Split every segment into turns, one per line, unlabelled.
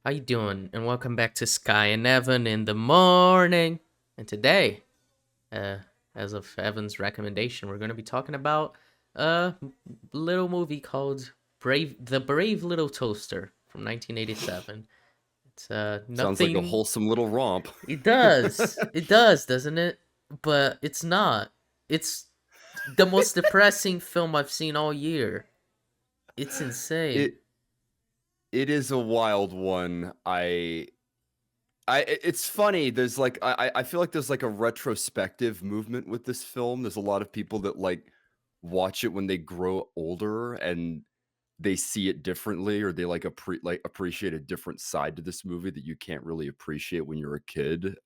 How you doing? And welcome back to Skye and Evan in the morning. And today, uh, as of Evan's recommendation, we're going to be talking about a little movie called The Brave Little Toaster from 1987. It's
Sounds like a
nothing.
wholesome little romp.
It does, doesn't it? But it's not. It's the most depressing film I've seen all year. It's insane.
It it is a wild one. It's funny. There's like I feel like there's like a retrospective movement with this film. There's a lot of people that like watch it when they grow older and they see it differently, or they like appreciate a different side to this movie that you can't really appreciate when you're a kid.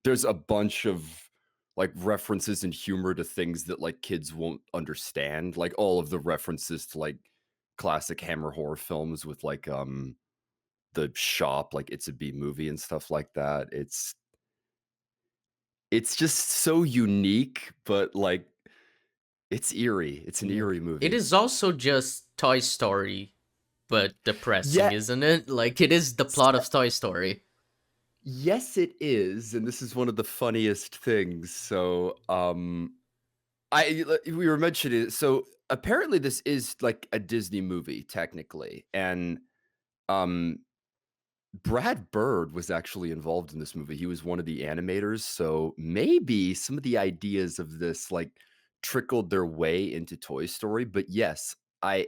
There's a bunch of like references and humor to things that like kids won't understand, like all of the references to like classic Hammer horror films with like the shop, like It's a B movie and stuff like that. It's just so unique, but like it's eerie. It's an
Yeah.
eerie
It
movie.
is also just Toy Story, but depressing,
Yeah,
isn't it? Like it is the plot of Toy Story.
yes, it is, and this is one of the funniest things. So, we were mentioning it. So apparently, this is like a Disney movie technically, and um, Brad Bird was actually involved in this movie. He was one of the animators, so maybe some of the ideas of this like trickled their way into Toy Story. But yes, I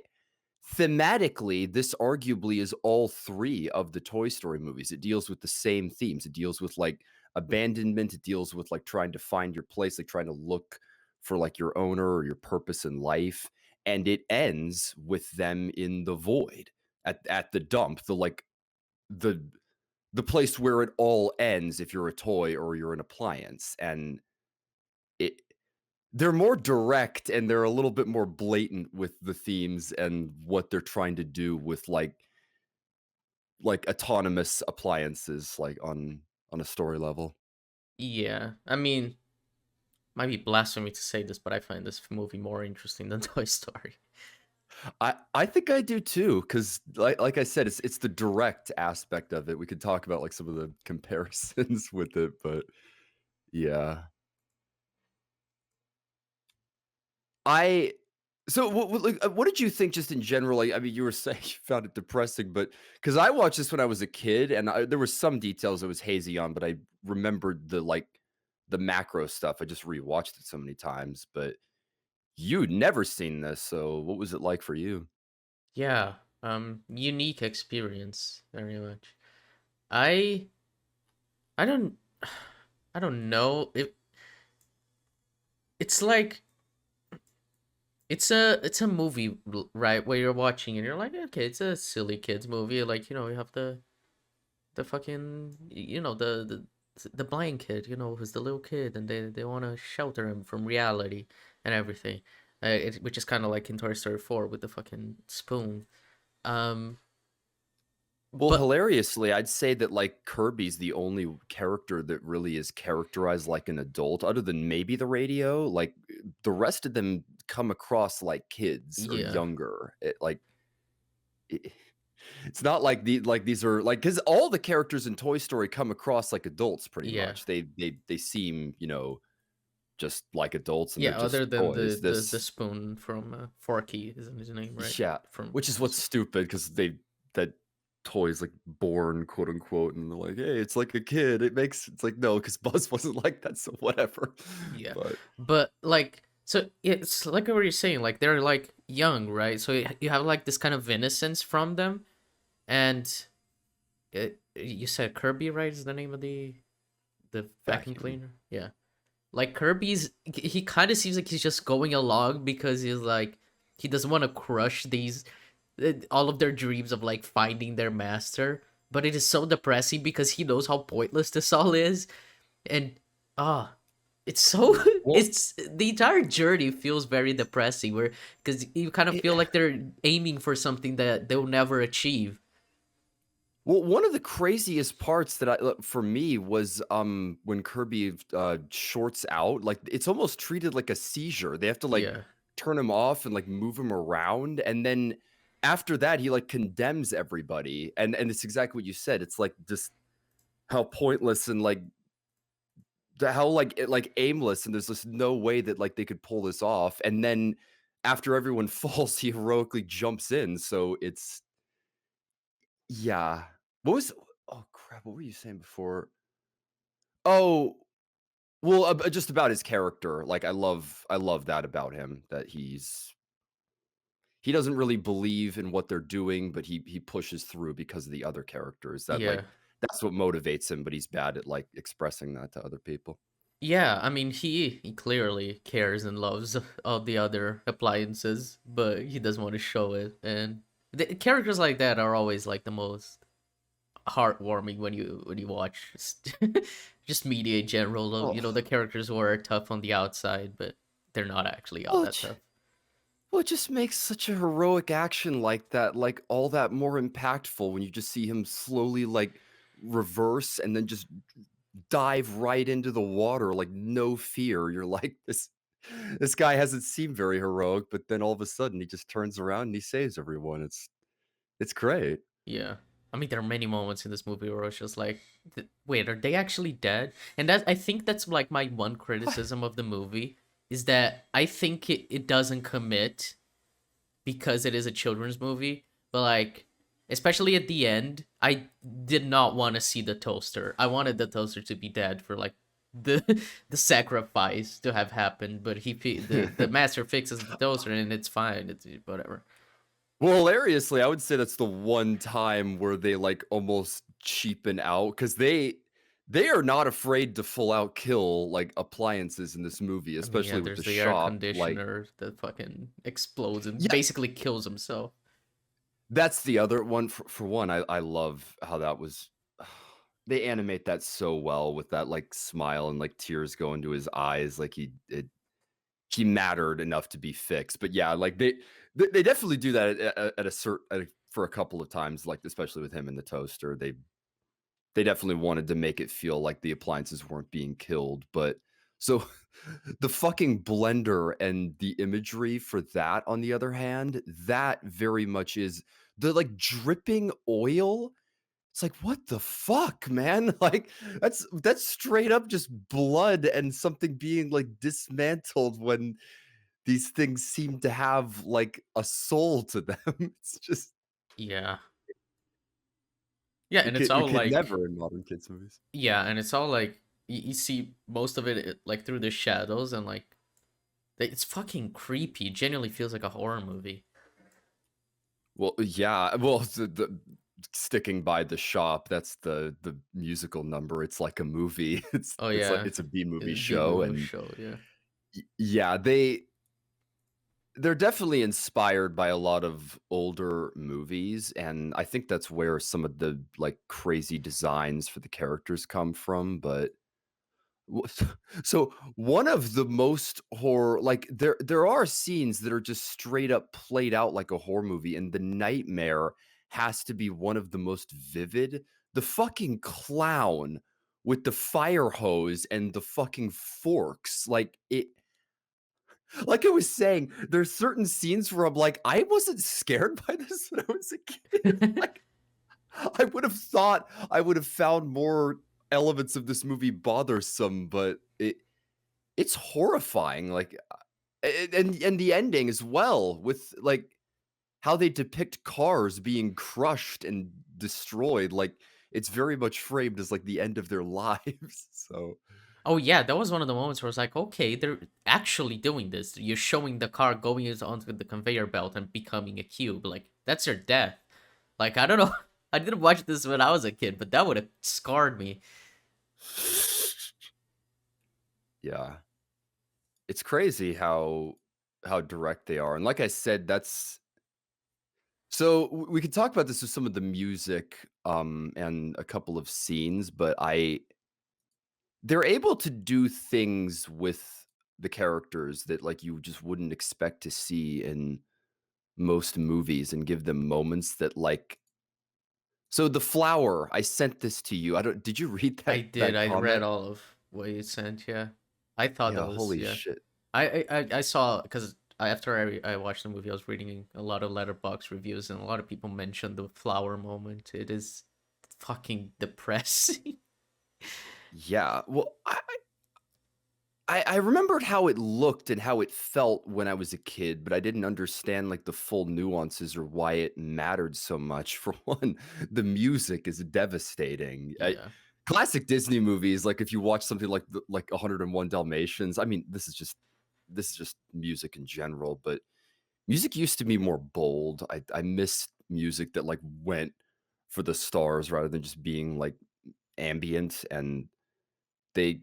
thematically, this arguably is all 3 of the Toy Story movies. It deals with the same themes. It deals with, like, abandonment, it deals with, like, trying to find your place, like, trying to look for, like, your owner or your purpose in life, and it ends with them in the void, at the dump, the the place where it all ends if you're a toy or you're an appliance, and it they're more direct and they're a little bit more blatant with the themes and what they're trying to do with like autonomous appliances like on a story level.
Yeah, I mean, might be blasphemy to say this, but I find this movie more interesting than Toy Story.
I think I do too, because like I said, it's the direct aspect of it. We could talk about like some of the comparisons with it, but yeah. I so what did you think just in general? Like, I mean, you were saying you found it depressing, but because I watched this when I was a kid, and there were some details I was hazy on, but I remembered the macro stuff. I just rewatched it so many times, but you'd never seen this, so what was it like for you?
Yeah, unique experience, very much. I I don't I don't know. It's like it's a movie, right, where you're watching and you're like, okay, it's a silly kids movie. Like, you have the fucking, the blind kid, who's the little kid, and they want to shelter him from reality and everything, which is kind of like in Toy Story 4 with the fucking spoon. um
Well,
but
hilariously, I'd say that like Kirby's the only character that really is characterized like an adult, other than maybe the radio. Like the rest of them come across like kids or
yeah,
younger. It, it's not like these are like because all the characters in Toy Story come across like adults pretty
yeah,
much. They seem just like adults and they're
yeah, other
just
than
toys.
the
This
spoon from Forky, isn't his name, right?
Yeah,
From
which is what's stupid because that toy is like born quote unquote and they're like, hey, it's like a kid. It's like no, because Buzz wasn't like that, so whatever.
Yeah,
But
but like, so it's like what you're saying, like they're like young, right? So you have like this kind of innocence from them. And you said Kirby, right? Is the name of the vacuum
vacuum.
cleaner? Yeah. Like Kirby's, he kind of seems like he's just going along because he's like he doesn't want to crush these all of their dreams of like finding their master. But it is so depressing because he knows how pointless this all is, and ah, it's so
Well,
it's the entire journey feels very depressing. Where because you kind of
it,
feel like they're aiming for something that they'll never achieve.
well, one of the craziest parts that for me was when Kirby shorts out, like it's almost treated like a seizure. They have to like
Yeah.
turn him off and like move him around, and then after that, he, like, condemns everybody, and it's exactly what you said. It's, like, just how pointless and, like, how, like, aimless, and there's just no way that, like, they could pull this off, and then after everyone falls, he heroically jumps in, so it's yeah. What was oh, crap, what were you saying before? Oh, well, just about his character, like, I love that about him, that he doesn't really believe in what they're doing, but he pushes through because of the other characters that,
Yeah.
like that's what motivates him, but he's bad at, like, expressing that to other people.
Yeah, I mean, he clearly cares and loves all the other appliances, but he doesn't want to show it. And the characters like that are always like the most heartwarming when you watch just media in general.
Oh,
You know, the characters who are tough on the outside, but they're not actually all
well,
that tough.
it just makes such a heroic action like that, like, all that more impactful when you just see him slowly, like, reverse and then just dive right into the water, like, no fear. You're like, this guy hasn't seemed very heroic, but then all of a sudden, he just turns around and he saves everyone. It's great.
Yeah. I mean, there are many moments in this movie where it's just like, wait, are they actually dead? And that I think that's like my one criticism of the movie is that I think it doesn't commit because it is a children's movie, but like, especially at the end, I did not want to see the toaster. I wanted the toaster to be dead for like the the sacrifice to have happened, but the master fixes the toaster and it's fine. It's whatever.
Well, hilariously, I would say that's the one time where they, like, almost cheapen out because they are not afraid to full out kill, like, appliances in this movie,
I mean, yeah,
especially with
there's
the
the air
shop, like
conditioner that fucking explodes and
yeah,
basically kills himself.
that's the other one. For one, I love how that was they animate that so well with that, like, smile and, like, tears go into his eyes, like, he mattered enough to be fixed. But yeah, like, they definitely do that at a certain for a couple of times, like, especially with him in the toaster. They definitely wanted to make it feel like the appliances weren't being killed, but so the fucking blender and the imagery for that, on the other hand, that very much is the, like, dripping oil. It's like, "What the fuck, man?" Like, that's straight up just blood and something being, like, dismantled when these things seem to have, like, a soul to them. It's just
Yeah. Yeah, and it's
you
all
could
like
never in modern kids movies.
yeah, and it's all like you see most of it like through the shadows and like it's fucking creepy. It genuinely feels like a horror movie.
Well, yeah, well, the sticking by the shop, that's the musical number. It's like a movie.
Oh
It's like
yeah,
it's a B-movie
B
show,
movie
and
show. Yeah.
yeah, they're definitely inspired by a lot of older movies, and I think that's where some of the, like, crazy designs for the characters come from, but w so one of the most horror like, there are scenes that are just straight up played out like a horror movie, and the nightmare has to be one of the most vivid. The fucking clown with the fire hose and the fucking forks, like I was saying, there's certain scenes where I'm like, "I wasn't scared by this when I was a kid." Like, I would have thought I would have found more elements of this movie bothersome, but it's horrifying, like, and the ending as well with, like, how they depict cars being crushed and destroyed, like, it's very much framed as, like, the end of their lives, so
Oh yeah, that was one of the moments where I was like, okay, they're actually doing this. You're showing the car going onto the conveyor belt and becoming a cube. Like that's your death. Like I don't know. I didn't watch this when I was a kid, but that would have scarred me.
yeah. It's crazy how direct they are, and like I said, that's so we could talk about this with some of the music, and a couple of scenes, but I they're able to do things with the characters that, like, you just wouldn't expect to see in most movies and give them moments that, like so the flower, I sent this to you. I don't did you read
I did.
that
I read
comment?
all of what you sent. Yeah, I thought that
Yeah,
was
holy
yeah.
shit.
I saw because after I watched the movie, I was reading a lot of letterbox reviews, and a lot of people mentioned the flower moment. It is fucking depressing.
Yeah. Well, I remembered how it looked and how it felt when I was a kid, but I didn't understand like the full nuances or why it mattered so much. For one, the music is devastating.
Yeah.
Classic Disney movies, like if you watch something like 101 Dalmatians, I mean, this is just music in general, but music used to be more bold. I miss music that like went for the stars rather than just being like ambient. And they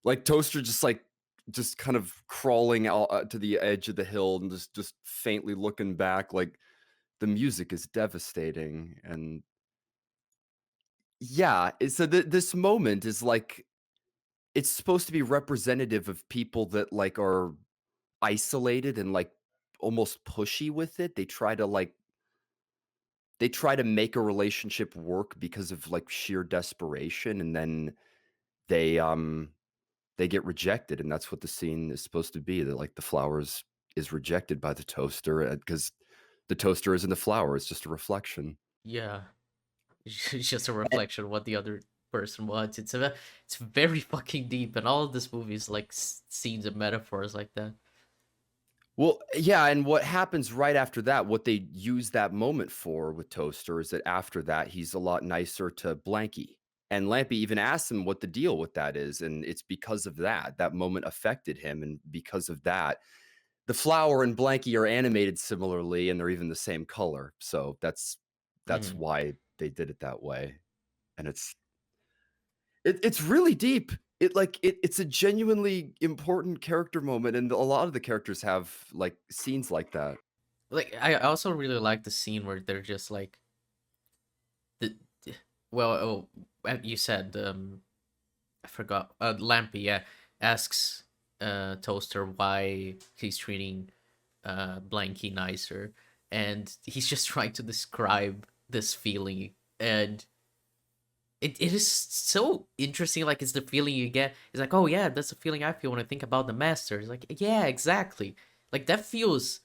like Toaster just kind of crawling out to the edge of the hill and just faintly looking back. Like the music is devastating. And yeah, so this moment is like it's supposed to be representative of people that like are isolated and like almost pushy with it. They try to make a relationship work because of like sheer desperation, and then they they get rejected, and that's what the scene is supposed to be, that like the flowers is rejected by the toaster because the toaster isn't the flower, it's just a reflection.
Yeah. It's just a reflection of what the other person wants. It's very fucking deep, and all of this movie is like scenes and metaphors like that.
Well, yeah, and what happens right after that, what they use that moment for with Toaster is that after that, he's a lot nicer to Blanky. And Lampy even asks him what the deal with that is. And it's because of that. That moment affected him. And because of that, the flower and Blanky are animated similarly, and they're even the same color. So that's
Mhm.
why they did it that way. And it's really deep. It's a genuinely important character moment, and a lot of the characters have like scenes like that.
Like I also really like the scene where they're just like the well, you said I forgot. Lampy, yeah, asks Toaster why he's treating Blanky nicer, and he's just trying to describe this feeling, and it is so interesting. Like it's the feeling you get. It's like, oh yeah, that's the feeling I feel when I think about the master. It's like, yeah, exactly. Like that feels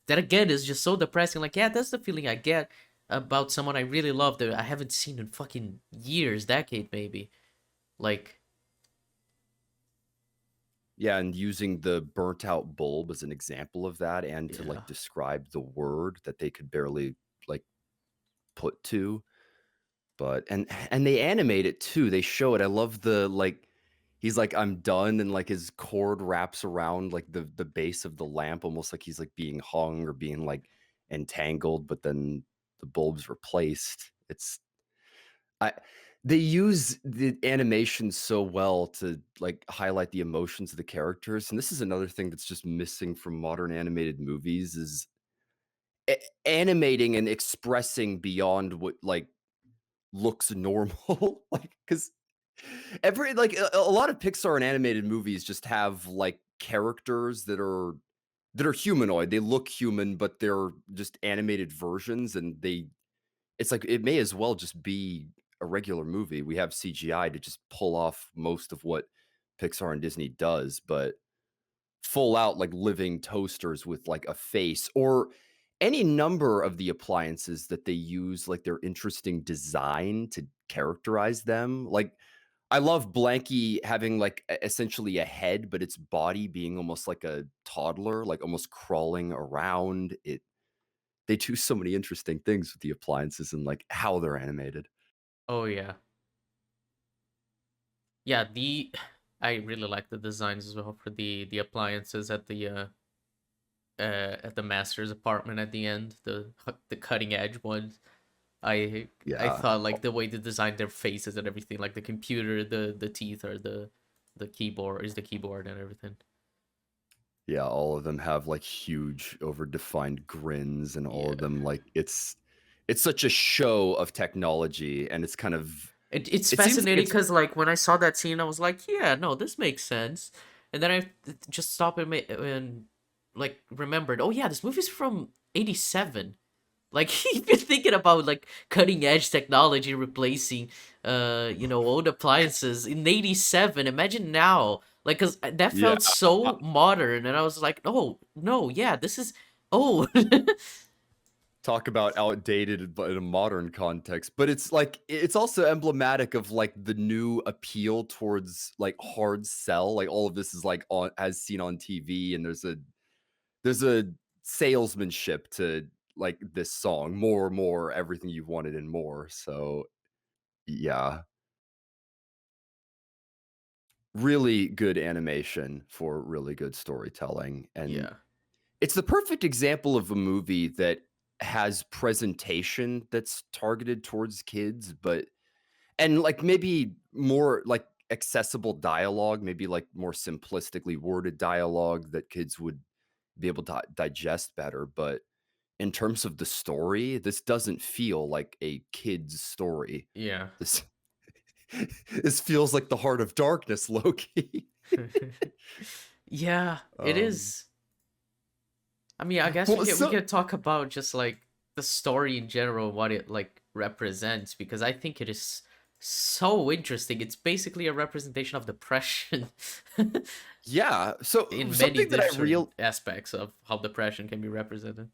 that again is just so depressing. Like, yeah, that's the feeling I get about someone I really love that I haven't seen in fucking years, decade maybe. Like,
Yeah, and using the burnt out bulb as an example of that, and to
yeah.
like describe the word that they could barely like put to. But and they animate it too. They show it. I love the like he's like, I'm done, and like his cord wraps around like the base of the lamp, almost like he's like being hung or being like entangled, but then the bulb's replaced. It's I they use the animation so well to like highlight the emotions of the characters. And this is another thing that's just missing from modern animated movies is animating and expressing beyond what like looks normal. Like because every like a lot of Pixar and animated movies just have like characters that are humanoid. They look human, but they're just animated versions, and it's like it may as well just be a regular movie. We have CGI to just pull off most of what Pixar and Disney does, but full out like living toasters with like a face, or any number of the appliances that they use, like their interesting design to characterize them. Like I love Blanky having like essentially a head, but its body being almost like a toddler, like almost crawling around. They do so many interesting things with the appliances and like how they're animated.
Oh yeah. Yeah, the I really like the designs as well for the appliances at the master's apartment at the end, the cutting edge ones. I
Yeah.
thought like the way they designed their faces and everything, like the computer, the teeth are the keyboard is the keyboard and everything.
Yeah, all of them have like huge overdefined grins, and all of
Yeah.
them like it's such a show of technology, and it's kind of
It's
it seems like
fascinating
it's
because like when I saw that scene, I was like, yeah, no, this makes sense. And then I just stopped and like remembered, oh yeah, this movie's from '87. Like if you're thinking about like cutting edge technology replacing old appliances in '87, imagine now Like, cause that
Yeah.
felt so modern, and I was like, oh no, yeah, this is oh
Talk about outdated but in a modern context, but it's like it's also emblematic of like the new appeal towards like hard sell. Like all of this is like on as seen on TV, and there's a salesmanship to like this song, more, everything you've wanted and more. So yeah, really good animation for really good storytelling. And
yeah,
it's the perfect example of a movie that has presentation that's targeted towards kids, but and, like, maybe more, like, accessible dialogue, maybe, like, more simplistically worded dialogue that kids would be able to digest better, but in terms of the story, this doesn't feel like a kid's story.
yeah.
This this feels like the Heart of Darkness, low-key.
Yeah, it
Um,
is. I mean, I guess
well,
we
so
could talk about just like the story in general, what it like represents, because I think it is so interesting. It's basically a representation of depression
yeah, so
in many
something that I
different
real
aspects of how depression can be represented.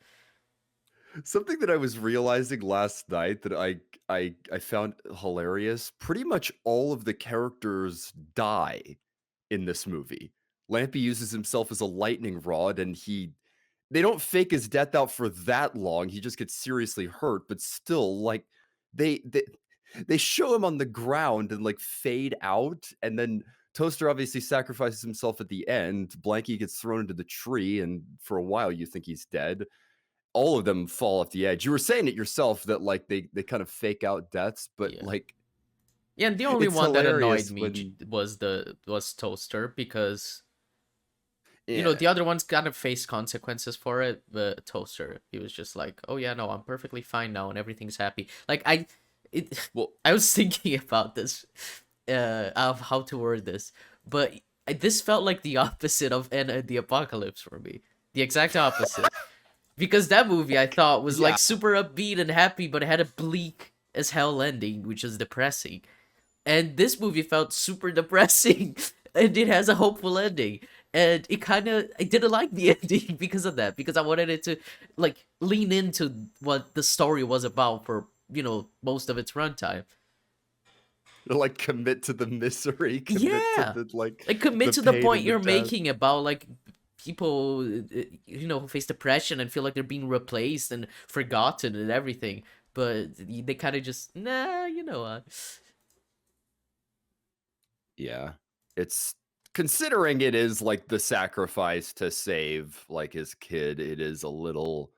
something that I was realizing last night that I found hilarious, pretty much all of the characters die in this movie. Lampy uses himself as a lightning rod, and they don't fake his death out for that long, he just gets seriously hurt, but still, like, they they they show him on the ground and, like, fade out, and then Toaster obviously sacrifices himself at the end, Blanky gets thrown into the tree, and for a while you think he's dead. All of them fall off the edge. You were saying it yourself that, like, they kind of fake out deaths, but,
Yeah.
like,
Yeah, and the only
it's
one that annoyed
hilarious
me
when
was Toaster, because
yeah.
the other ones kind of faced consequences for it. But Toaster, he was just like, "Oh yeah, no, I'm perfectly fine now, and everything's happy." Like
Well,
I was thinking about this, of how to word this, but this felt like the opposite of the Apocalypse for me. The exact opposite, because that movie I thought was
yeah.
like super upbeat and happy, but it had a bleak as hell ending, which is depressing. And this movie felt super depressing, and it has a hopeful ending. And I didn't like the ending because of that, because I wanted it to like lean into what the story was about for most of its runtime.
Like, commit to the misery, commit to
Yeah,
the, like,
like commit
the
to the
pain
point
and the
you're
death.
making about like people who face depression and feel like they're being replaced and forgotten and everything, but they kind of just nah, you know what.
Yeah. It's considering it is, like, the sacrifice to save, like, his kid, it is a little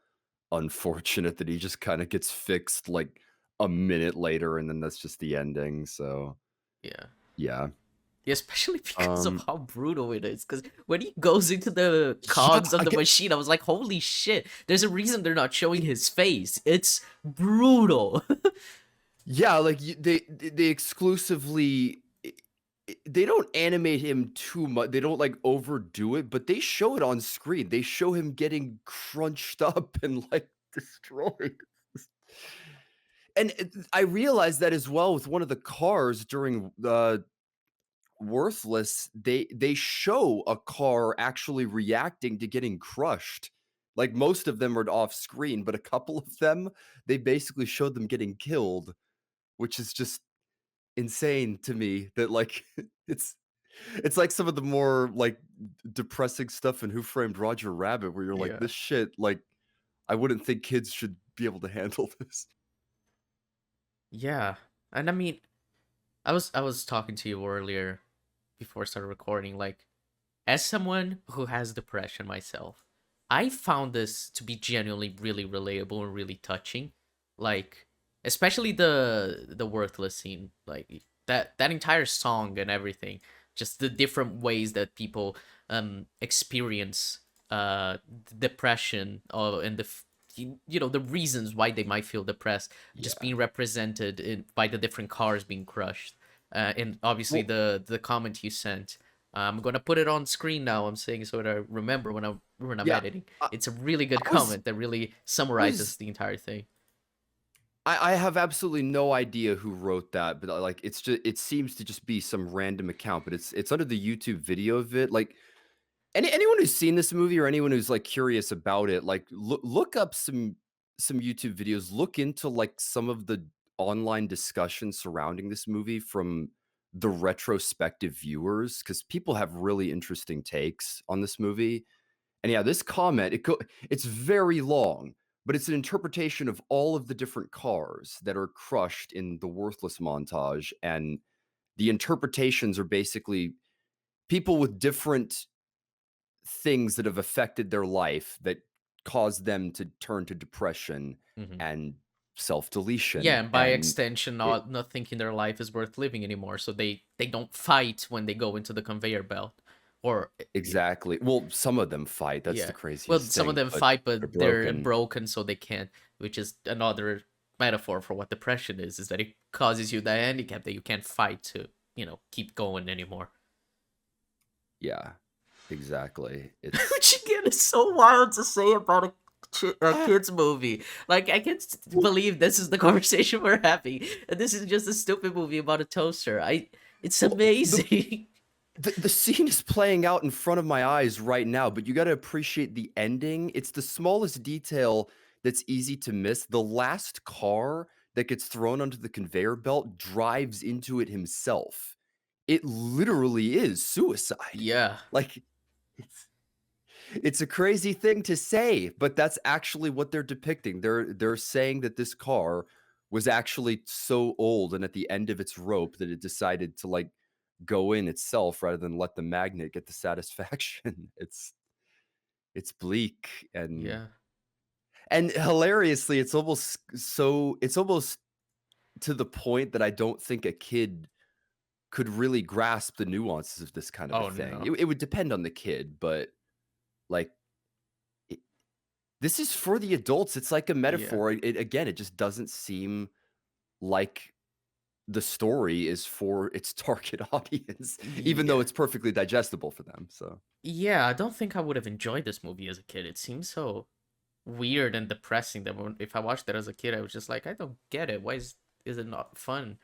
unfortunate that he just kinda gets fixed, like, a minute later, and then that's just the ending, so,
Yeah.
yeah.
Yeah, especially because of
Um,
how brutal it is. Because when he goes into the
yeah,
cogs of
I
the
get
machine, I was like, holy shit, there's a reason they're not showing his face. It's brutal.
yeah, like, they exclusively they don't animate him too much, they don't, like, overdo it, but they show it on screen, they show him getting crunched up and, like, destroyed. And I realized that as well with one of the cars during the Worthless, they show a car actually reacting to getting crushed. Like, most of them are off screen, but a couple of them, they basically showed them getting killed, which is just insane to me that, like, it's it's like some of the more, like, depressing stuff in Who Framed Roger Rabbit where you're like,
Yeah.
"This shit, like, I wouldn't think kids should be able to handle this."
Yeah. And I mean, I was talking to you earlier before I started recording, like, as someone who has depression myself, I found this to be genuinely really relatable and really touching. Like, especially the worthless scene, like that entire song and everything, just the different ways that people experience depression, and the reasons why they might feel depressed, just
Yeah.
being represented by the different cars being crushed, and obviously
Well,
the comment you sent. I'm gonna put it on screen now. I'm saying so that I remember when I'm
yeah,
editing.
I
It's a really good
I was
comment that really
I was
summarizes the entire thing.
I have absolutely no idea who wrote that, but, like, it seems to just be some random account, but it's under the YouTube video of it, like, anyone who's seen this movie or anyone who's, like, curious about it, like, look up some YouTube videos, look into, like, some of the online discussion surrounding this movie from the retrospective viewers, because people have really interesting takes on this movie, and yeah, this comment, it's very long, but it's an interpretation of all of the different cars that are crushed in the Worthless montage, and the interpretations are basically people with different things that have affected their life that cause them to turn to depression
Hmm.
and
Yeah,
self-deletion,
and by
and
extension,
it
not thinking their life is worth living anymore, so they don't fight when they go into the conveyor belt, or
exactly. Well, some of them fight, that's the
yeah. Well,
craziest
some of
thing,
them
but
fight,
they're
but they're
broken.
broken, so they can't. Which is another metaphor for what depression is that it causes you the handicap that you can't fight to, keep going anymore.
Yeah, exactly. It's
Which again is so wild to say about a kids movie. Like I can't believe this is the conversation we're having, and this is just a stupid movie about a toaster. It's
well,
amazing.
the scene is playing out in front of my eyes right now, but you gotta appreciate the ending. It's the smallest detail that's easy to miss. The last car that gets thrown onto the conveyor belt drives into it himself. It literally is suicide.
Yeah,
Like, it's it's a crazy thing to say, but that's actually what they're depicting. They're saying that this car was actually so old and at the end of its rope that it decided to, like, go in itself rather than let the magnet get the satisfaction. It's bleak
yeah.
and hilariously, it's almost to the point that I don't think a kid could really grasp the nuances of this kind of a
Oh
thing.
no.
It would depend on the kid, but, like, it this is for the adults. It's like a
Yeah.
metaphor. It just doesn't seem like the story is for its target audience, even though
Yeah.
it's perfectly digestible for them, so
Yeah, I don't think I would have enjoyed this movie as a kid. It seems so weird and depressing that if I watched it as a kid, I was just like, I don't get it. Why is it not fun?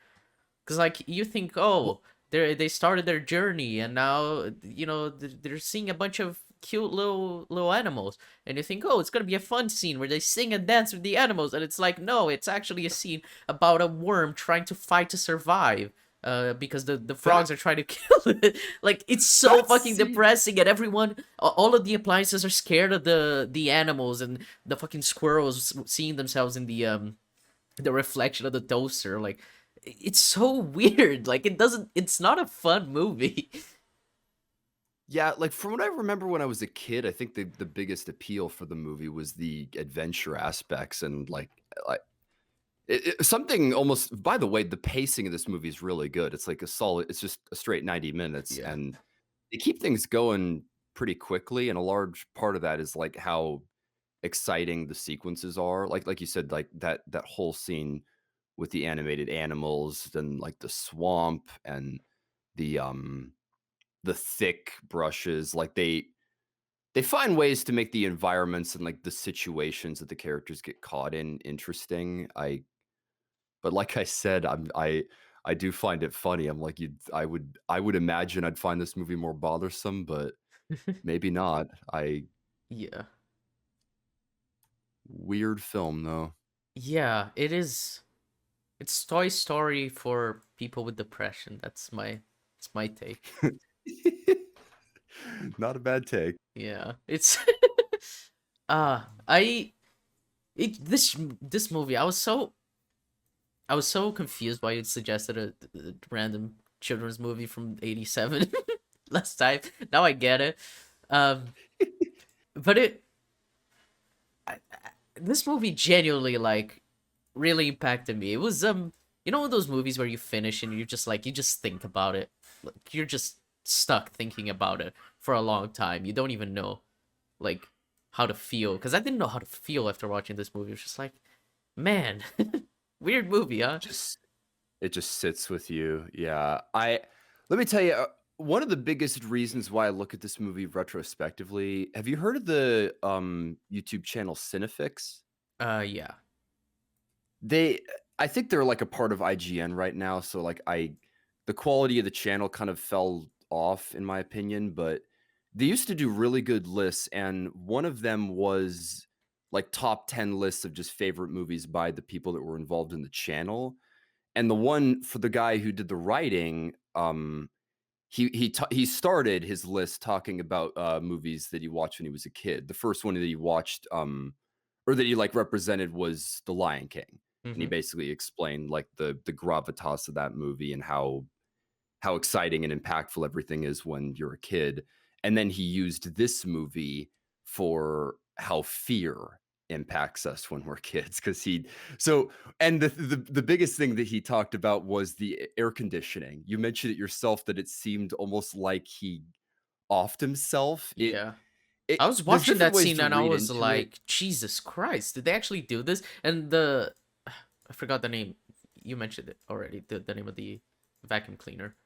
Because like you think,
well,
oh, they started their journey and now they're seeing a bunch of cute little animals, and you think, oh, it's gonna be a fun scene where they sing and dance with the animals, and it's like, no, it's actually a scene about a worm trying to fight to survive. Because the
that
frogs are trying to kill it. Like it's so
that
fucking
scene
depressing, and everyone, all of the appliances are scared of the animals, and the fucking squirrels seeing themselves in the reflection of the toaster. Like it's so weird. Like it's not a fun movie.
yeah, like, from what I remember when I was a kid, I think the biggest appeal for the movie was the adventure aspects and, like something almost by the way, the pacing of this movie is really good. It's just a straight 90 minutes,
Yeah.
and they keep things going pretty quickly, and a large part of that is, like, how exciting the sequences are. Like you said, like, that whole scene with the animated animals and, like, the swamp and the, um, the thick brushes, like, they find ways to make the environments and, like, the situations that the characters get caught in interesting. But like I said, I do find it funny. I'm like, I would imagine I'd find this movie more bothersome, but maybe not. I
Yeah.
weird film though.
Yeah, it is. It's Toy Story for people with depression. That's my take.
Not a bad take.
Yeah. It's I it this movie, I was so confused why you suggested a random children's movie from 87 last time. Now I get it. Um but this movie genuinely like really impacted me. It was those movies where you finish and you just think about it. Like you're just stuck thinking about it for a long time. You don't even know like how to feel, because I didn't know how to feel after watching this movie. It was just like, man, weird movie, huh?
Just it just sits with you. Yeah. I let me tell you one of the biggest reasons why I look at this movie retrospectively. Have you heard of the YouTube channel Cinefix?
Yeah.
They I think they're, like, a part of IGN right now, so, like, I the quality of the channel kind of fell off, in my opinion, but they used to do really good lists, and one of them was, like, top 10 lists of just favorite movies by the people that were involved in the channel, and the one for the guy who did the writing, he started his list talking about, movies that he watched when he was a kid. The first one that he watched, or that he, like, represented was The Lion King, and he
Mm-hmm.
basically explained, like, the gravitas of that movie and how exciting and impactful everything is when you're a kid, and then he used this movie for how fear impacts us when we're kids, because he so and the biggest thing that he talked about was the air conditioning. You mentioned it yourself that it seemed almost like he offed himself.
Yeah.
It
I was
there's
watching
different
that
ways
scene
to
and I
read
was
into it.
like, Jesus Christ, did they actually do this? And I forgot the name. You mentioned it already. The name of the vacuum cleaner.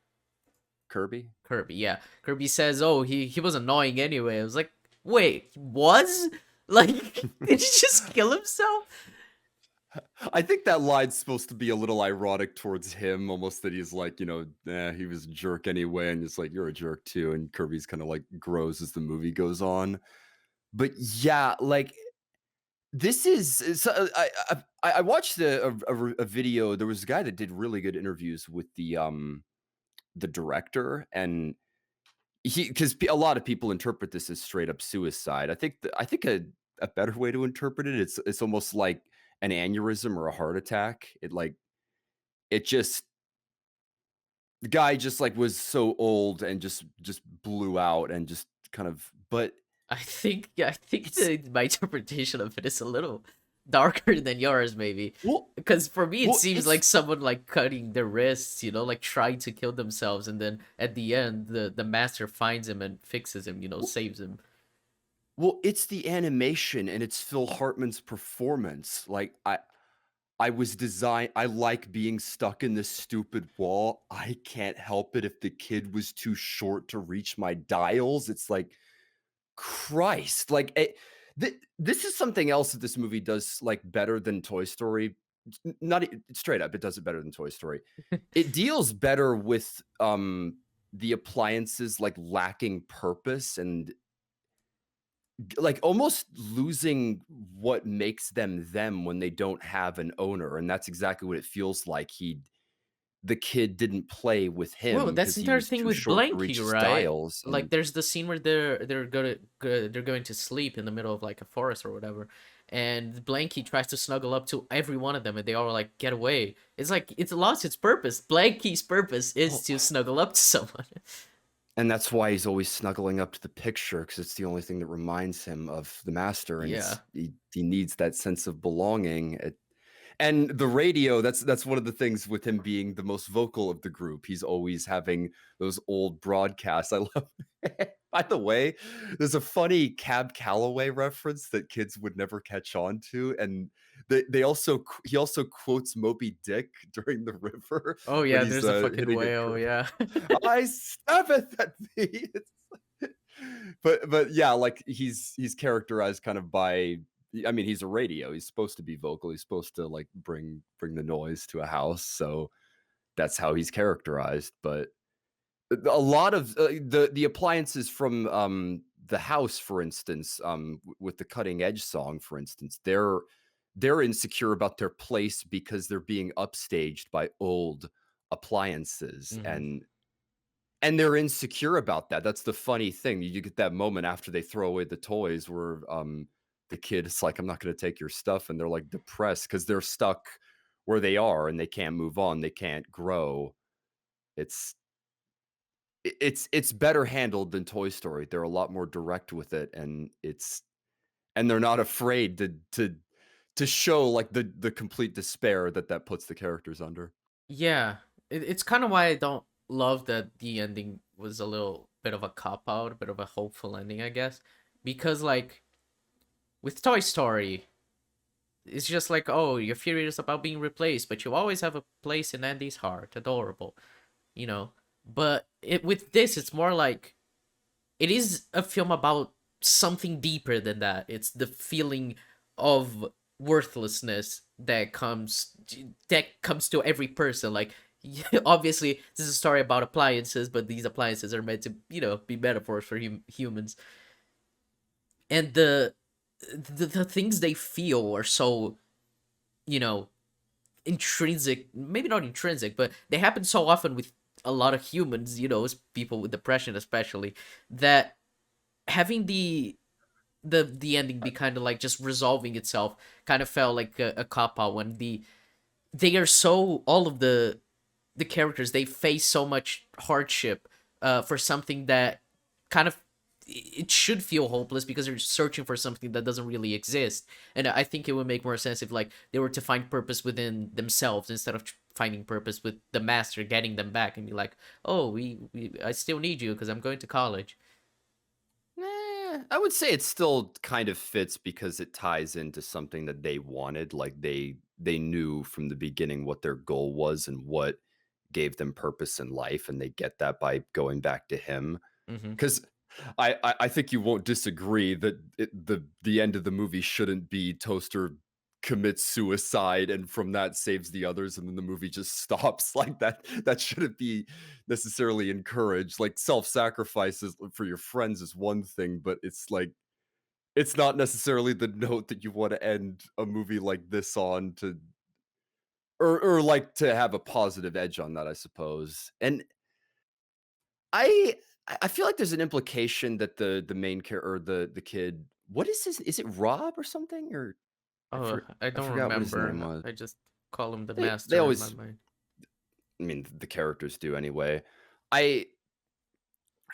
Kirby?
Kirby, yeah. Kirby says, "Oh, he was annoying anyway." I was like, "Wait, he was? Like, did he just kill himself?"
I think that line's supposed to be a little ironic towards him, almost that he's like, he was a jerk anyway, and it's like, "You're a jerk too," and Kirby's kinda, like, grows as the movie goes on. But yeah, like, this is so I watched a video. There was a guy that did really good interviews with the director, and he 'cause a lot of people interpret this as straight up suicide. I think a better way to interpret it, it's almost like an aneurysm or a heart attack. It just the guy just, like, was so old and just blew out and just kind of but
I think
it's
my interpretation of it is a little darker than yours, maybe.
well
Because for me, it seems
it's
like someone like cutting their wrists, like trying to kill themselves, and then at the end, the master finds him and fixes him,
well
saves him.
it's the animation and it's Phil Hartman's performance. Like, I like being stuck in this stupid wall. I can't help it if the kid was too short to reach my dials. It's like, Christ, like, this is something else that this movie does, like, better than Toy Story. Not straight up, it does it better than Toy Story. It deals better with, the appliances, like, lacking purpose and, like, almost losing what makes them them when they don't have an owner, and that's exactly what it feels like. The kid didn't play with
Well,
him
that's
because
the
he
entire
was
thing
too
with
short to
Blanky,
reach his
right?
dials,
Like,
and
there's the scene where they're going to sleep in the middle of like a forest or whatever, and Blanky tries to snuggle up to every one of them, and they all like get away. It's like it's lost its purpose. Blanky's purpose is
well
to snuggle up to someone.
and that's why he's always snuggling up to the picture because it's the only thing that reminds him of the master, and
Yeah.
he needs that sense of belonging. And the radio, that's one of the things with him being the most vocal of the group. He's always having those old broadcasts. I love By the way, there's a funny Cab Calloway reference that kids would never catch on to, and he also quotes Moby Dick during the river
Oh
when
yeah,
he's,
there's the fucking
hitting a
whale.
curve.
Yeah.
"I stabbeth at thee." But yeah, like, he's characterized kind of by I mean, he's a radio. He's supposed to be vocal. He's supposed to, like, bring the noise to a house, so that's how he's characterized, but a lot of, the appliances from, the house, for instance, with the Cutting Edge song, for instance, they're insecure about their place because they're being upstaged by old appliances,
hmm
and they're insecure about that. That's the funny thing. You get that moment after they throw away the toys where, the kid is like, "I'm not gonna take your stuff," and they're, like, depressed because 'cause they're stuck where they are and they can't move on, they can't grow. It's it's better handled than Toy Story. They're a lot more direct with it, and they're not afraid to show, like, the complete despair that puts the characters under.
Yeah, it's kind of why I don't love that the ending was a little bit of a cop out, a bit of a hopeful ending, I guess, because like with Toy Story, it's just like, oh, you're furious about being replaced, but you always have a place in Andy's heart. Adorable, you know. But with this, it's more like it is a film about something deeper than that. It's the feeling of worthlessness that comes to every person. Like, obviously, this is a story about appliances, but these appliances are meant to, be metaphors for humans, and the things they feel are so, you know, intrinsic. Maybe not intrinsic, but they happen so often with a lot of humans. As people with depression, especially, that having the ending be kind of like just resolving itself kind of felt like a cop out when they are so all of the characters, they face so much hardship for something that kind of it should feel hopeless because they're searching for something that doesn't really exist. And I think it would make more sense if like they were to find purpose within themselves instead of finding purpose with the master getting them back and be like, oh, we I still need you because I'm going to college.
I would say it still kind of fits because it ties into something that they wanted. Like they knew from the beginning what their goal was and what gave them purpose in life, and they get that by going back to him.
Mm-hmm.
Because I think you won't disagree that the end of the movie shouldn't be Toaster commits suicide and from that saves the others and then the movie just stops. Like that shouldn't be necessarily encouraged. Like self-sacrifices for your friends is one thing, but it's like it's not necessarily the note that you want to end a movie like this on to or like to have a positive edge on that, I suppose. And I I feel like there's an implication that the main character or the kid, what is it Rob or something? Or
Oh, I
I
don't
forgot what his name
remember.
was.
I just call him the
They
master in my
always,
mind.
I mean, the characters do anyway. I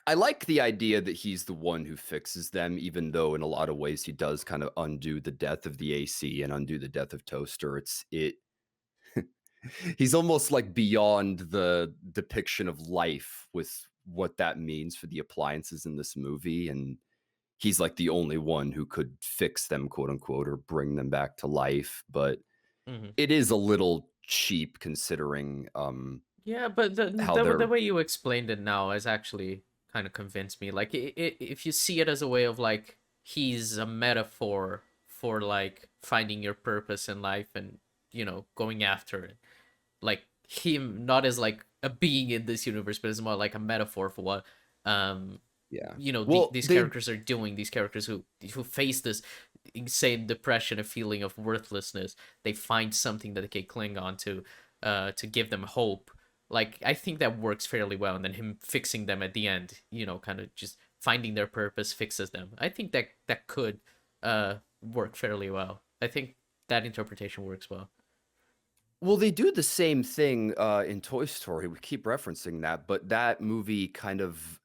I like the idea that he's the one who fixes them, even though in a lot of ways he does kind of undo the death of the AC and undo the death of Toaster. He's almost like beyond the depiction of life with what that means for the appliances in this movie, and he's like the only one who could fix them, quote unquote, or bring them back to life. But
Hmm.
it is a little cheap considering
Yeah, but the,
how
the the
they're
way you explained it now has actually kind of convinced me. Like, if you see it as a way of like he's a metaphor for like finding your purpose in life and going after it, like him not as like a being in this universe, but it's more like a metaphor for what um
yeah.
these
They
characters are doing. These characters who face this insane depression, a feeling of worthlessness, they find something that they can cling on to give them hope. Like, I think that works fairly well, and then him fixing them at the end, kind of just finding their purpose fixes them. I think that could work fairly well. I think that interpretation works well.
they do the same thing in Toy Story. We keep referencing that, but that movie kind of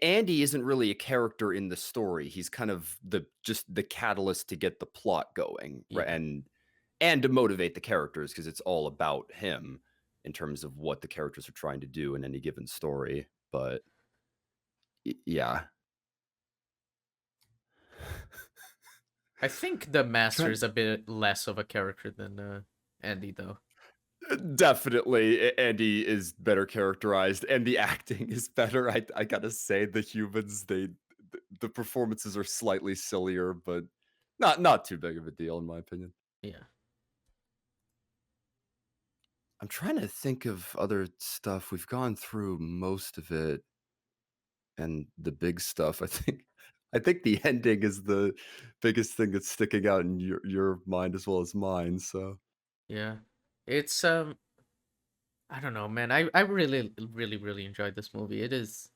Andy isn't really a character in the story. He's kind of just the catalyst to get the plot going, right?
Yeah.
And to motivate the characters because it's all about him in terms of what the characters are trying to do in any given story. But yeah,
I think the master
trying
is a bit less of a character than Andy, though.
definitely Andy is better characterized and the acting is better. I gotta say the humans the performances are slightly sillier, but not too big of a deal in my opinion.
Yeah.
I'm trying to think of other stuff. We've gone through most of it and the big stuff. I think the ending is the biggest thing that's sticking out in your mind as well as mine. So
Yeah. It's I don't know, man. I really really really enjoyed this movie. It is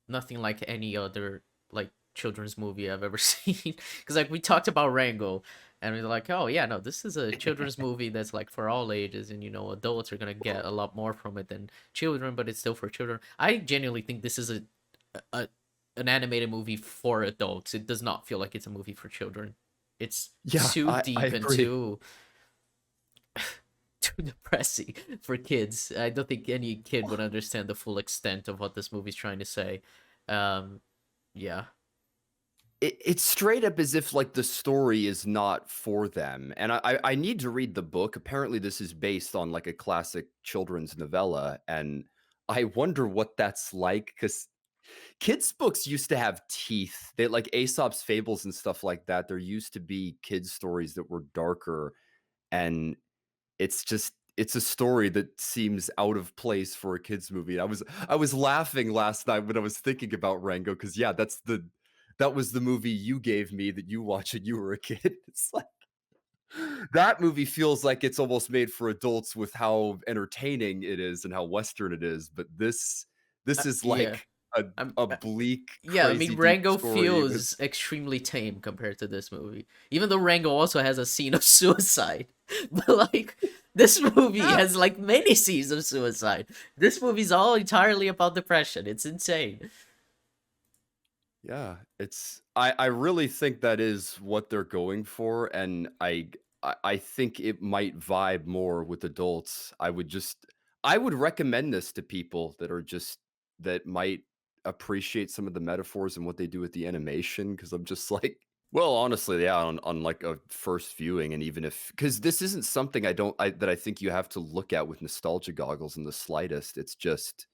nothing like any other like children's movie I've ever seen. Cuz like we talked about Rango and we are like, "Oh, yeah, no, this is a children's movie that's like for all ages, and adults are going to get a lot more from it than children, but it's still for children." I genuinely think this is a an animated movie for adults. It does not feel like it's a movie for children. It's
yeah,
too
I
deep and
agree.
too depressing for kids. I don't think any kid would understand the full extent of what this movie's trying to say. Um, yeah,
It's straight up as if like the story is not for them. And I need to read the book. Apparently, this is based on like a classic children's novella, and I wonder what that's like because kids' books used to have teeth. They like Aesop's fables and stuff like that. There used to be kids' stories that were darker. and it's a story that seems out of place for a kids movie. I was laughing last night when I was thinking about Rango because yeah, that was the movie you gave me that you watched when you were a kid. It's like that movie feels like it's almost made for adults with how entertaining it is and how Western it is, but this is
Yeah.
like
I'm
a bleak,
Yeah, I mean
crazy deep
Rango
story with
feels extremely tame compared to this movie. Even though Rango also has a scene of suicide. But like this movie
yeah.
has like many scenes of suicide. This movie's all entirely about depression. It's insane.
Yeah, it's I really think that is what they're going for, and I think it might vibe more with adults. I would recommend this to people that are just that might appreciate some of the metaphors and what they do with the animation because I'm just like, well, honestly, yeah, on like a first viewing, and even if because this isn't something that I think you have to look at with nostalgia goggles in the slightest. It's just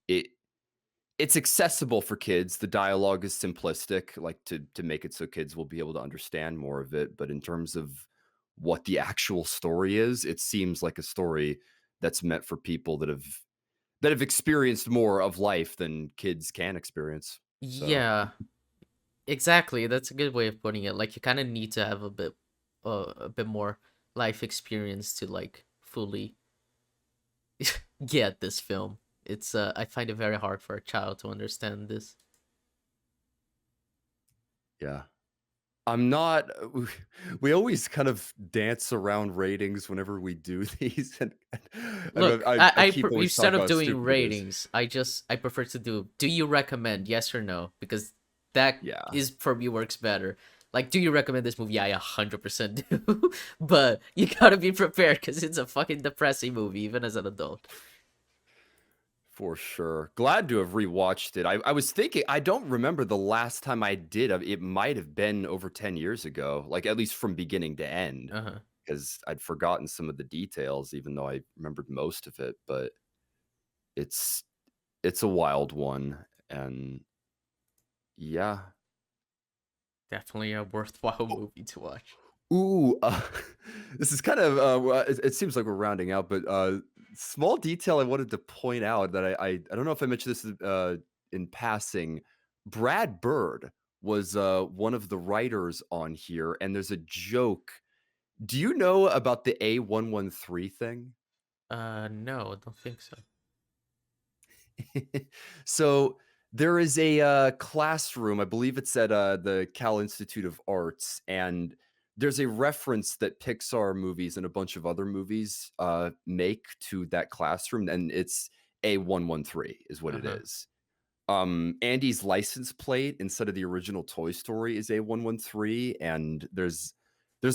it it's accessible for kids. The dialogue is simplistic, like, to make it so kids will be able to understand more of it, but in terms of what the actual story is, it seems like a story that's meant for people that have experienced more of life than kids can experience. So,
Yeah, exactly. That's a good way of putting it. Like you kind of need to have a bit more life experience to like fully get this film. It's I find it very hard for a child to understand this.
yeah. I'm not we always kind of dance around ratings whenever we do these, and
Look,
I keep always
instead
talking
of
about how
doing
stupid it is.
ratings, I prefer to do you recommend, yes or no, because that
Yeah.
is for me works better. Like, do you recommend this movie? I 100% do, but you gotta be prepared because it's a fucking depressing movie, even as an adult.
For sure. Glad to have rewatched it. I was thinking I don't remember the last time I did. It might have been over 10 years ago, like at least from beginning to end,
Uh huh.
because I'd forgotten some of the details, even though I remembered most of it. But it's it's a wild one, and yeah.
Definitely a worthwhile movie to watch.
Ooh, this is kind of it seems like we're rounding out, but small detail I wanted to point out that I don't know if I mentioned this in passing. Brad Bird was one of the writers on here, and there's a joke. Do you know about the A113 thing?
No, I don't think so.
So there is a classroom, I believe it's at the Cal Institute of Arts, and there's a reference that Pixar movies and a bunch of other movies make to that classroom, and it's A113 is what
Uh
it
huh.
is. Andy's license plate instead of the original Toy Story is A113, and there's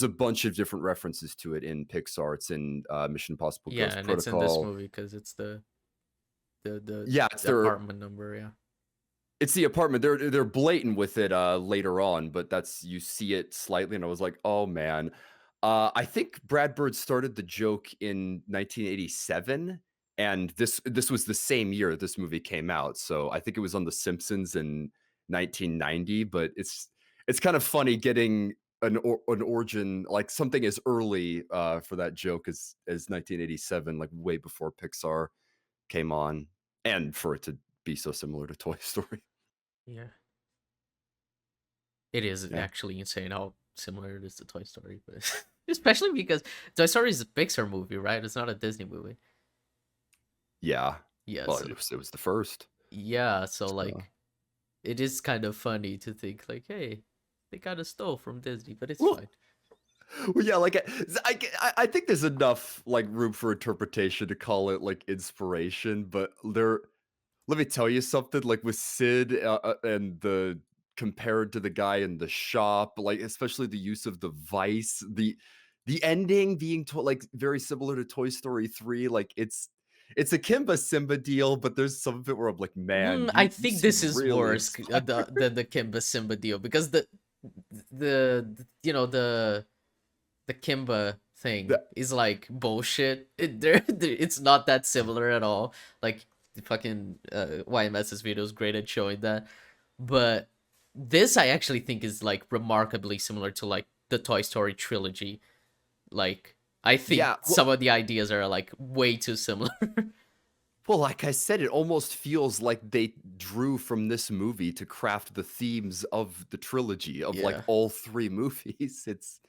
a bunch of different references to it in Pixar. It's in Mission Impossible
Yeah,
Ghost
and it's in this
Protocol.
movie because it's
Yeah, it's
the
their
apartment number. Yeah.
It's the apartment. They're blatant with it, later on, but that's you see it slightly, and I was like, "Oh, man." I think Brad Bird started the joke in 1987, and this was the same year this movie came out, so I think it was on The Simpsons in 1990, but it's kind of funny getting an origin, like, something as early, for that joke as 1987, like, way before Pixar came on, and for it to be so similar to Toy Story.
Yeah. It is
Yeah.
actually insane how similar it is to Toy Story, but especially because Toy Story is a Pixar movie, right? It's not a Disney movie.
Yeah.
Yeah,
Well,
so
it was the first,
yeah, so
so
like it is kind of funny to think like, hey, they kind of stole from Disney, but it's
well
fine.
well, yeah, like, I think there's enough, like, room for interpretation to call it, like, inspiration, but there let me tell you something, like, with Sid, and the compared to the guy in the shop, like, especially the use of the vice, the ending being like, very similar to Toy Story 3, like, it's a Kimba Simba deal, but there's some of it where I'm like, "Man,
I
you
think
seem
this is
really
worse
inspired."
than the Kimba Simba deal because you know the Kimba thing
That
is like bullshit. It's not that similar at all. Like the fucking YMS's video is great at showing that, but this I actually think is like remarkably similar to like the Toy Story trilogy. Like I think
Yeah,
some of the ideas are like way too similar.
well, like I said, it almost feels like they drew from this movie to craft the themes of the trilogy of, like,
Yeah.
all 3 movies. It's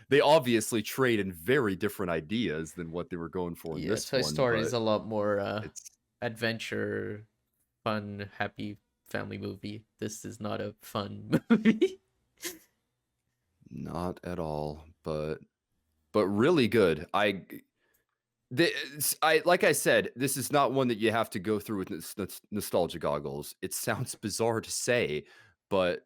they obviously trade in very different ideas than what they were going for in
Yeah,
this
Toy
one,
Story is
but
a lot more
it's
adventure, fun, happy family movie. This is not a fun movie.
not at all, but really good. I like I said, this is not one that you have to go through with nostalgia goggles. It sounds bizarre to say, but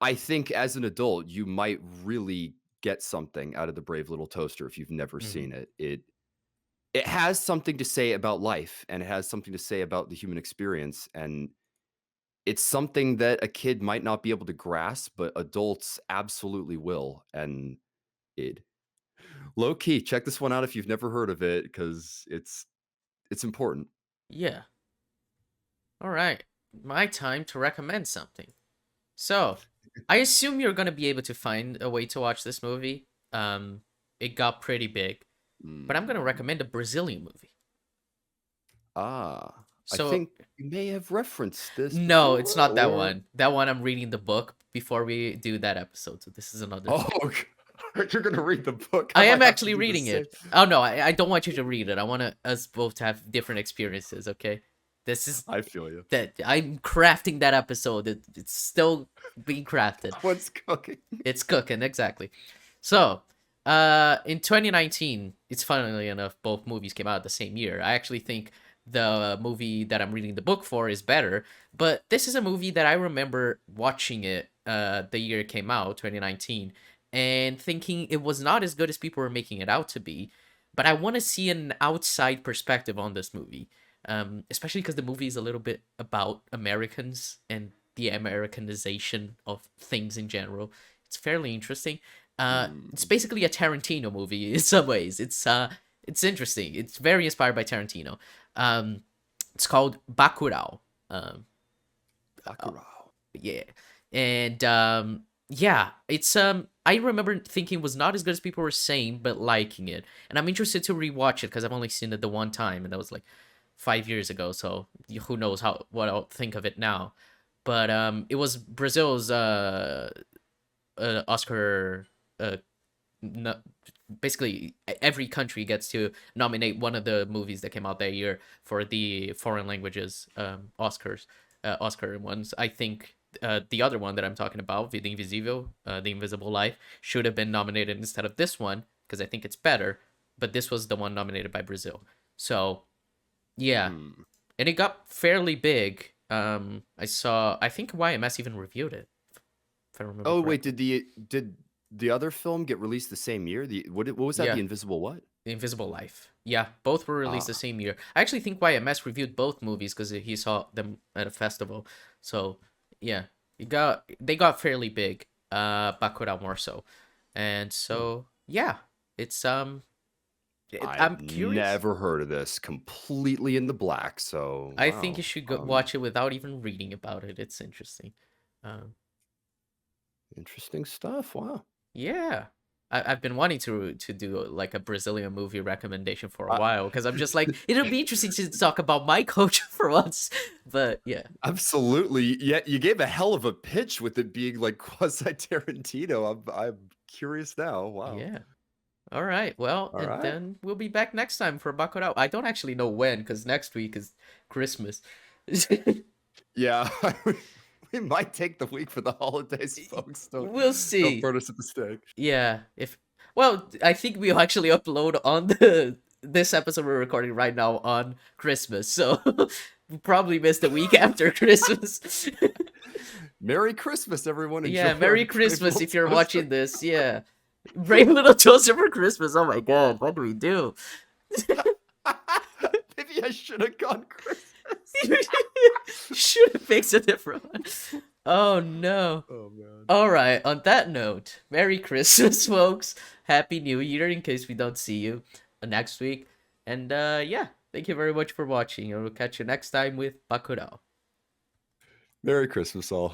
I think as an adult, you might really get something out of The Brave Little Toaster if you've never
Mhm.
seen it. It has something to say about life, and it has something to say about the human experience, and it's something that a kid might not be able to grasp, but adults absolutely will, and it low key, check this one out if you've never heard of it, because it's important.
Yeah. All right. My time to recommend something. So, I assume you're gonna be able to find a way to watch this movie. It got pretty big, but I'm gonna
Mhm.
recommend a Brazilian movie.
I
So,
think you may have referenced this
no, it's
before,
not that
or
one. That one I'm reading the book before we do that episode. So this is another
oh,
thing.
you're gonna read the book. I
I
might
am
have to
actually
do the
reading
same.
it. Oh no, I don't want you to read it. I want us both to have different experiences. Okay, this is
I feel you.
that I'm crafting that episode. It's still being crafted.
What's cooking?
It's cooking, exactly. So, in 2019, it's funnily enough, both movies came out the same year. I actually think the movie that I'm reading the book for is better, but this is a movie that I remember watching it the year it came out, 2019, and thinking it was not as good as people were making it out to be. But I want to see an outside perspective on this movie, especially because the movie is a little bit about Americans and the Americanization of things in general. It's fairly interesting. It's
Hmm.
basically a Tarantino movie in some ways. It's interesting. It's very inspired by Tarantino. Um, it's called Bacurau. Um, uh,
Bacurau.
yeah, and yeah, it's I remember thinking it was not as good as people were saying, but liking it, and I'm interested to rewatch it because I've only seen it the one time, and that was like 5 years ago. So who knows what I'll think of it now. But it was Brazil's Oscar. No, basically, every country gets to nominate one of the movies that came out that year for the foreign languages Oscars, Oscar ones. I think the other one that I'm talking about, The Invisível, The Invisible Life, should have been nominated instead of this one because I think it's better. But this was the one nominated by Brazil. So yeah,
Hmm.
and it got fairly big. I think YMS even reviewed it, if I remember
Oh, wait,
correctly.
did the other film get released the same year? What was that?
Yeah,
The Invisible what?
The Invisible Life. Yeah, both were released the
Ah,
same year. I actually think YMS reviewed both movies because he saw them at a festival. So yeah, they got fairly big. Bakura more so, and
huh.
so yeah, it's
I've
I'm curious.
never heard of this. Completely in the black. So
I think you
wow.
should go watch it without even reading about it. It's interesting. Um,
Interesting stuff. Wow.
Yeah. I've been wanting to do like a Brazilian movie recommendation for a
Uh,
while because I'm just like it'll be interesting to talk about my culture for once. But yeah,
Absolutely. Yeah, you gave a hell of a pitch with it being like quasi Tarantino. I'm curious now. Wow.
yeah. All right. Well,
All
and
right.
then we'll be back next time for Bacurau. I don't actually know when because next week is Christmas.
Yeah, we might take the week for the holidays, folks.
We'll
Don't
see.
burn us at the stake.
Yeah. If well, I think we'll actually upload on the this episode we're recording right now on Christmas, so we probably missed the week after Christmas.
Merry Christmas, everyone. Enjoy
Yeah,
our
Merry
brave
Christmas
little
if you're
toaster.
watching this. Yeah. Brave little toaster for Christmas. Oh my god, what do we do?
Maybe I should have gone Christmas.
Should have picked a different one. Oh no.
Oh man.
All right, on that note, Merry Christmas, folks. Happy New Year in case we don't see you next week. And yeah, thank you very much for watching. And we'll catch you next time with Bakurao.
Merry Christmas, all.